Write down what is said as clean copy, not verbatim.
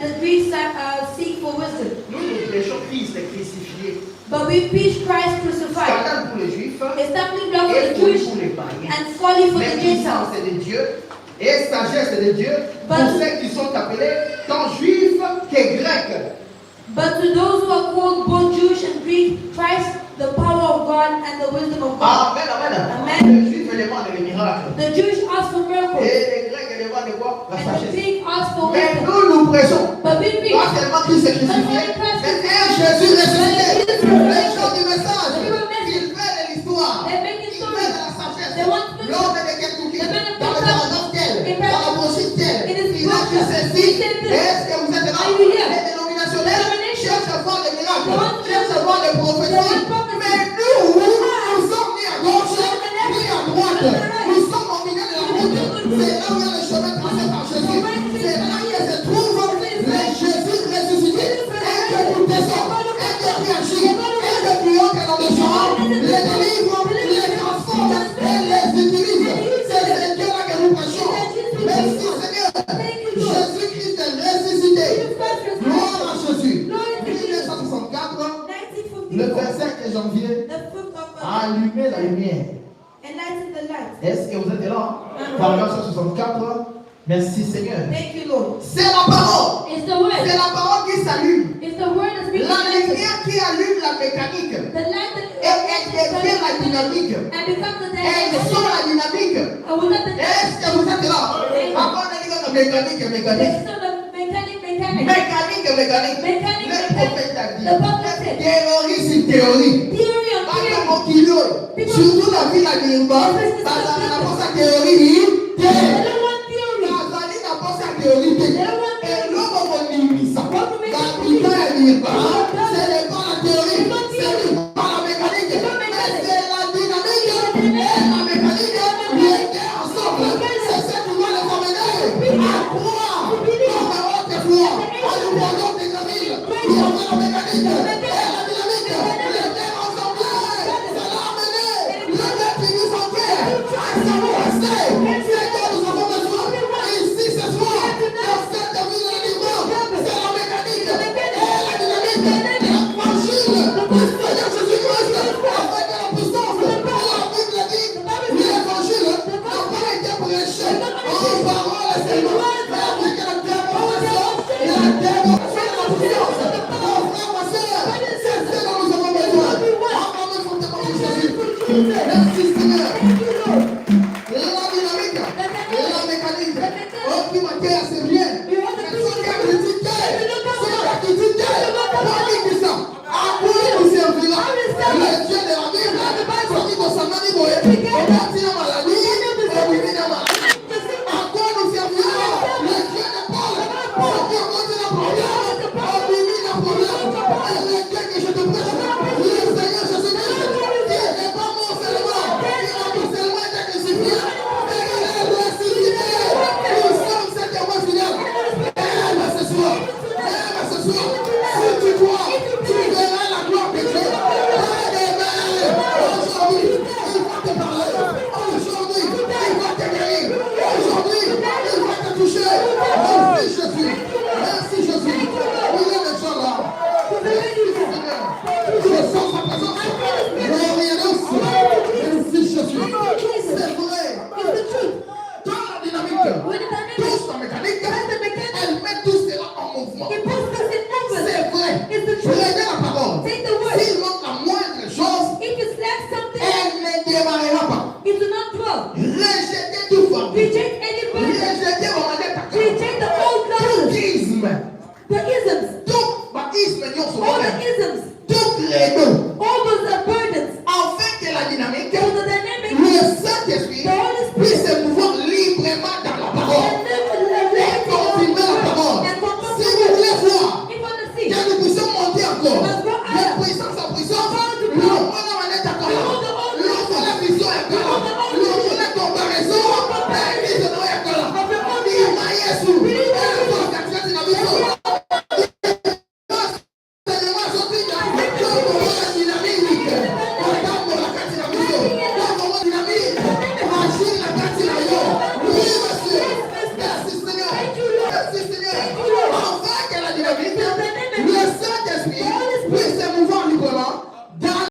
The Greeks seek for wisdom. Nous prêchons Christ crucifié. But we preach Christ crucified. Scandale pour les Juifs A stumbling block for et the folie Jews pour les païens. and folly for Mais the puissance Gentiles. de Dieu et sagesse de Dieu pour But- ceux qui sont appelés tant juifs que grecs. But to those who are called both Jewish and Greek, Christ, the power of God and the wisdom of God. Amen, amen. Amen. Les Juifs demandent les miracles. The Jewish ask for Et miracles, les Grecs demandent quoi? La and the sagesse. Greek ask for Mais wisdom. nous prêchons But we preach pas seulement Christ est crucifié, mais un Jésus ressuscité. Les gens du message, ils veulent l'histoire. They make Ils it veulent story. la sagesse. They want to- L'homme de Kentucky, The man of dans le Kentucky, paragraphe tel, dans la brochure telle, it is il a dit ceci. He said this. Est-ce que vous êtes là? Are you here? Les dénominationnels cherchent à voir des miracles, They want- cherchent à voir des prophéties. They want prophecy. Mais nous sommes ni à gauche, ni à droite. Nous sommes au milieu de la route. C'est là où il y a le chemin tracé par Jésus. C'est là où se trouve le Jésus ressuscité. Et que nous descendons, et que nous agissons, et que nous prions que dans le champ, les délivre, les transforme et les utilise. C'est ce Dieu-là que nous prêchons. Merci Seigneur. Jésus-Christ est ressuscité. Gloire à Jésus. 1964, le 1954, 25 janvier, the 5th of allumez la lumière. enlighten the light. Est-ce que vous êtes là? Paragraphe 164. Merci Seigneur. Thank you, Lord. C'est la parole. It's the word. C'est la parole qui s'allume. It's the word that's being La enlightened. lumière qui allume la mécanique. The light that Et elle devient la dynamique. and becomes the Elle dynamic. sort la dynamique. And without the Est-ce que vous êtes là? Avant de dire la mécanique, mécanique. This is the mechanic. Mécanique. Mechanic. Le prophète a dit. The prophet said. Théorie sur théorie. Theory on Pas theory. de mots qui l'ont. Surtout la vie à Nimba. Parce qu'on n'a pas sa théorie. They don't want theory. Azali n'a pas sa théorie. They don't want Et l'homme au Nimisa. Capitaine à Nimba. Ce n'est pas la théorie. Ce n'est pas la mécanique. Mais c'est la dynamique. Et la mécanique. Mettez ensemble. C'est ce qui doit les emmener à croire. Comme à haute foi. À nous voyons des amis. Qui ont la mécanique. Et la dynamique. Mettez ensemble. Ça l'a amené. Le définit en terre. À savoir rester. C'est que nous avons besoin. Ici ce soir. Dans cette ville de l'Ivoire. C'est la mécanique. Et la dynamique. L'évangile du Seigneur Jésus-Christ. Avec la puissance. La Bible dit. L'évangile n'a pas été prêché en parole seulement. Mais avec la démonstration. Et la démonstration de la puissance. Mon frère, ma soeur. C'est ce dont nous avons besoin. Acclamez fortement pour Jésus. Merci Seigneur. La dynamique, la mécanique, optimateur, c'est bien. Mais ceux qui ont critiqué, moi qui dis ça, à quoi nous servira le Dieu de la Bible, quand il doit s'en aller, on va dire maladie, on va dire maladie. À quoi nous servira le Dieu de Paul, quand il va dire la problème, on dit la problème, et le Dieu que je te prêche, le Seigneur Jésus-Christ, qui n'est pas mort seulement, qui n'a pas seulement été crucifié, mais il est ressuscité. Nous sommes cette témoins fidèles. Aime ce soir. Aime ce soir. Si tu crois, tu verras la gloire de Dieu. Amen. Aujourd'hui, il va te parler. Aujourd'hui, il va te guérir. Aujourd'hui, il va te toucher. Merci Jésus. Merci Jésus. Il est déjà là. Merci Seigneur. Je sens sa présence. Merci Jésus. C'est vrai. Dans la dynamique, tous la mécanique, elle met tout cela en mouvement. C'est vrai. Prenez la parole. S'il manque la moindre chose, elle ne démarrera pas. Rejetez tout fardeau. Rejetez vos manettes tout isme. Tout baptisme, tout credo. Afin que la dynamique, le Saint-Esprit puisse se mouvoir librement dans la parole. Et confirmer la parole. Si vous voulez voir Saint-Esprit puisse se mouvoir librement